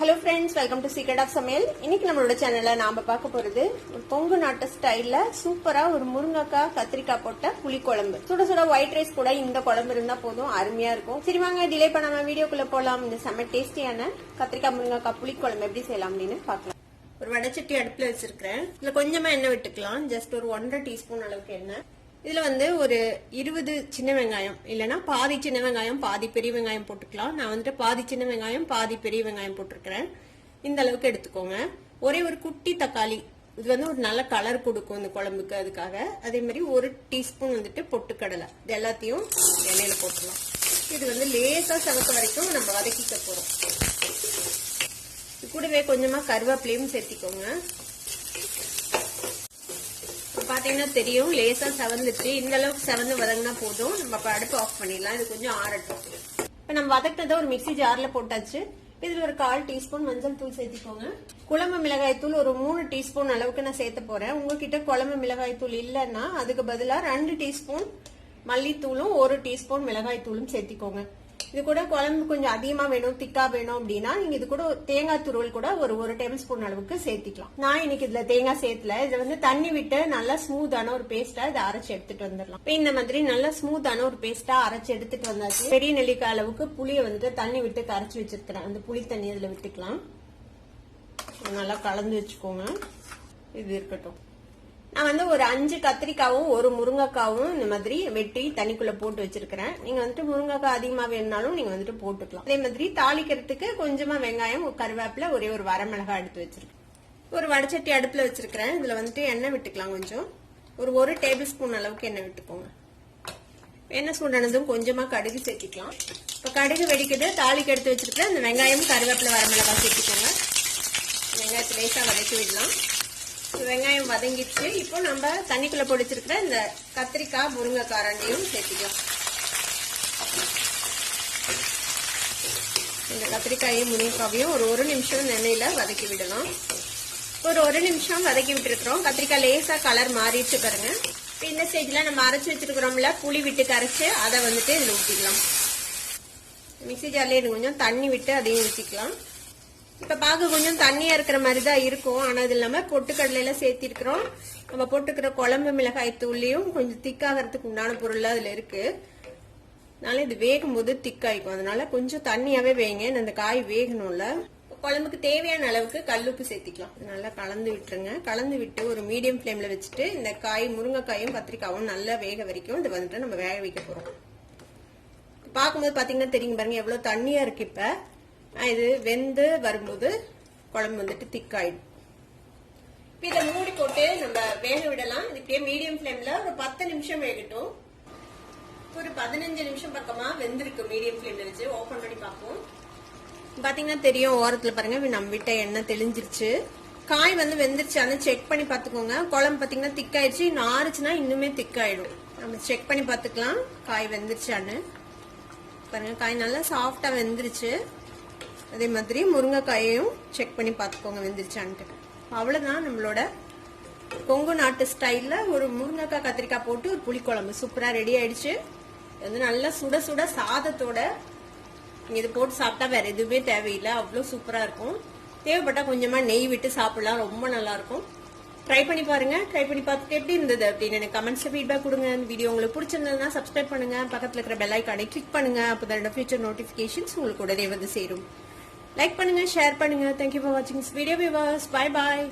Hello friends, welcome to secret of சமையல். இன்னைக்கு நம்மளோட சேனல்ல நாம பார்க்க போறது ஒரு கொங்கு நாட்டு ஸ்டைல்ல சூப்பரா ஒரு முருங்கைக்காய் கத்திரிக்காய் போட்ட புளி குழம்பு. சுட சுட ஒயிட் ரைஸ் கூட இந்த குழம்பு இருந்தா போதும், அருமையா இருக்கும். சரி வாங்க டிலே பண்ணாம வீடியோக்குள்ள போலாம். இந்த செம்ம டேஸ்டியான கத்திரிக்காய் முருங்கைக்காய் புளி குழம்பு எப்படி செய்யலாம் அப்படின்னு பார்க்கலாம். ஒரு வடைச்சட்டி அடுப்புல வச்சிருக்கிறேன். இதுல கொஞ்சமா எண்ணெய் விட்டுக்கலாம். ஜஸ்ட் ஒரு 1.5 டீஸ்பூன் அளவுக்கு எண்ணெய். இதுல ஒரு 20 சின்ன வெங்காயம், இல்லைன்னா பாதி சின்ன வெங்காயம் பாதி பெரிய வெங்காயம் போட்டுக்கலாம். நான் பாதி சின்ன வெங்காயம் பாதி பெரிய வெங்காயம் போட்டிருக்கிறேன். இந்த அளவுக்கு எடுத்துக்கோங்க. ஒரே ஒரு குட்டி தக்காளி, இது ஒரு நல்ல கலர் கொடுக்கும் இந்த குழம்புக்கு, அதுக்காக. அதே மாதிரி 1 டீஸ்பூன் பொட்டுக்கடலை, இது எல்லாத்தையும் எண்ணெயில போட்டுக்கலாம். இது லேசா செவக்க வரைக்கும் நம்ம வதக்கிக்க போறோம். இது கூடவே கொஞ்சமா கருவேப்பிலையும் சேர்த்திக்கோங்க. பாத்தீங்கன்னா தெரியும், லேசா செவந்துச்சு. இந்த அளவுக்கு செவந்து வதங்கினா போதும். நம்ம அடுப்பு ஆஃப் பண்ணிடலாம். இது கொஞ்சம் ஆறட்டும். இப்ப நம்ம வதக்கினதை ஒரு மிக்சி ஜார்ல போட்டாச்சு. இதுல ஒரு 1/4 டீஸ்பூன் மஞ்சள் தூள் சேர்த்துக்கோங்க. குழம்பு மிளகாய் தூள் ஒரு 3 டீஸ்பூன் அளவுக்கு நான் சேர்த்த போறேன். உங்ககிட்ட குழம்பு மிளகாய் தூள் இல்லைன்னா அதுக்கு பதிலா 2 டீஸ்பூன் மல்லித்தூளும் 1 டீஸ்பூன் மிளகாய் தூளும் சேர்த்திக்கோங்க. இது கூட குழம்பு கொஞ்சம் அதிகமா வேணும், திக்கா வேணும் அப்படின்னா நீங்க இது கூட தேங்காய் துருவல் கூட ஒரு டேபிள் ஸ்பூன் அளவுக்கு சேர்த்திக்கலாம். நான் இன்னைக்கு இதுல தேங்காய் சேர்த்துல. இது தண்ணி விட்டு நல்லா ஸ்மூத்தான ஒரு பேஸ்டா இதை அரைச்சு எடுத்துட்டு வந்துடலாம். இந்த மாதிரி நல்லா ஸ்மூத்தான ஒரு பேஸ்டா அரைச்சு எடுத்துட்டு வந்தாச்சு. பெரிய நெல்லிக்காய் அளவுக்கு புளியை தண்ணி விட்டு கரைச்சு வச்சிருக்கிறேன். அந்த புளி தண்ணி இதுல விட்டுக்கலாம். நல்லா கலந்து வச்சுக்கோங்க. இது இருக்கட்டும். நான் ஒரு 5 கத்திரிக்காவும் 1 முருங்கைக்காவும் இந்த மாதிரி வெட்டி தண்ணிக்குள்ள போட்டு வச்சிருக்கிறேன். நீங்க முருங்கைக்காய் அதிகமா வேணும்னாலும் நீங்க போட்டுக்கலாம். அதே மாதிரி தாளிக்கிறதுக்கு கொஞ்சமா வெங்காயம், கருவேப்பிலை, ஒரே ஒரு வரமிளகாய் எடுத்து வச்சிருக்கேன். ஒரு வடைச்சட்டி அடுப்புல வச்சிருக்கிறேன். இதுல எண்ணெய் விட்டுக்கலாம். கொஞ்சம் ஒரு டேபிள் ஸ்பூன் அளவுக்கு எண்ணெய் விட்டுக்கோங்க. எண்ணெய் சூடானதும் கொஞ்சமா கடுகு சேர்த்திக்கலாம். இப்ப கடுகு வெடிக்குது. தாளிக்கு எடுத்து வச்சிருக்கிறேன். இந்த வெங்காயம், கருவேப்பிலை, வரமிளகாய் சேர்த்திக்கோங்க. வெங்காயத்தை லேசா வதக்கி விடலாம். வெங்காயம் வதங்கிடுச்சு. இப்போ நம்ம தண்ணிக்குள்ள பொடிச்சிருக்கிற இந்த கத்திரிக்காய் முருங்கைக்காய் ரெண்டையும் சேர்த்திக்கலாம். இந்த கத்திரிக்காயும் முருங்கைக்காவையும் ஒரு நிமிஷம் எண்ணெயில வதக்கி விடலாம். ஒரு நிமிஷம் வதக்கி விட்டுருக்கிறோம். கத்திரிக்காய் லேசா கலர் மாறிடுச்சு பாருங்க. இந்த ஸ்டேஜ்ல நம்ம அரைச்சு வச்சிருக்கிறோம்ல புளி விட்டு கரைச்சு அதை இதுல ஊற்றிக்கலாம். மிக்சி ஜார்ல கொஞ்சம் தண்ணி விட்டு அதையும் ஊற்றிக்கலாம். இப்ப பார்க்க கொஞ்சம் தண்ணியா இருக்கிற மாதிரி தான் இருக்கும். ஆனா இது இல்லாம பொட்டுக்கடலையில சேர்த்திருக்கிறோம். நம்ம போட்டுக்கிற குழம்பு மிளகாய் தூள்லயும் கொஞ்சம் திக்காகிறதுக்கு உண்டான பொருள் அதுல இருக்கு. அதனால இது வேகும் போது திக்காய்க்கும். அதனால கொஞ்சம் தண்ணியாவே வேங்க. இந்த காய் வேகணும்ல. குழம்புக்கு தேவையான அளவுக்கு கல்லுப்பு சேர்த்திக்கலாம். நல்லா கலந்து விட்டுருங்க. கலந்து விட்டு ஒரு மீடியம் ஃபிளேம்ல வச்சுட்டு இந்த காய் முருங்கைக்காயும் கத்திரிக்காயும் நல்லா வேக வரைக்கும் இது நம்ம வேக வைக்க போறோம். பார்க்கும்போது பாத்தீங்கன்னா தெரியும் பாருங்க எவ்வளவு தண்ணியா இருக்கு. இப்ப இது வெந்து வரும்போது குழம்பு திக்காயிடும். இதை மூடி போட்டு நம்ம வேக விடலாம். இதுக்கே மீடியம் ஃபிளேம்ல ஒரு 10 நிமிஷம் வேகட்டும். ஒரு 15 நிமிஷம் பக்கமா வெந்திருக்கு. மீடியம் ஃபிளேம்ல வச்சு ஓபன் பண்ணி பார்ப்போம். பாத்தீங்கன்னா தெரியும், ஓரத்துல பாருங்க நம்ம விட்ட எண்ணெய் தெளிஞ்சிருச்சு. காய் வெந்துருச்சான்னு செக் பண்ணி பாத்துக்கோங்க. குழம்பு பாத்தீங்கன்னா திக்காயிடுச்சு. இன்னும் ஆறுச்சுன்னா இன்னுமே திக்காயிடும். நம்ம செக் பண்ணி பாத்துக்கலாம் காய் வெந்துருச்சான்னு. பாருங்க காய் நல்லா சாஃப்டா வெந்துருச்சு. அதே மாதிரி முருங்கைக்காயையும் செக் பண்ணி பார்த்துக்கோங்க வெந்துருச்சான்ட்டு. அவ்வளவுதான், நம்மளோட கொங்கு நாட்டு ஸ்டைல்ல ஒரு முருங்கைக்காய் கத்திரிக்காய் போட்டு ஒரு புளிக்குழம்பு சூப்பரா ரெடி ஆயிடுச்சு. நல்லா சுட சுட சாதத்தோட இது போட்டு சாப்பிட்டா வேற எதுவுமே தேவையில்லை. அவ்வளவு சூப்பரா இருக்கும். தேவைப்பட்டா கொஞ்சமா நெய் விட்டு சாப்பிடலாம். ரொம்ப நல்லா இருக்கும். ட்ரை பண்ணி பாருங்க. ட்ரை பண்ணி பார்த்துட்டு எப்படி இருந்தது அப்படின்னு எனக்கு கமெண்ட்ஸ்ல ஃபீட்பேக் கொடுங்க. இந்த வீடியோ உங்களுக்கு பிடிச்சிருந்ததுன்னா சப்ஸ்கிரைப் பண்ணுங்க. பக்கத்துல இருக்கிற பெல் ஐகானை கிளிக் பண்ணுங்க. அப்பதான் ஃபியூச்சர் நோட்டிபிகேஷன்ஸ் உங்களுக்கு உடனே சேரும். லைக் பண்ணுங்க, ஷேர் பண்ணுங்க. தேங்க்யூ ஃபார் வாட்சிங் this video viewers. Bye bye.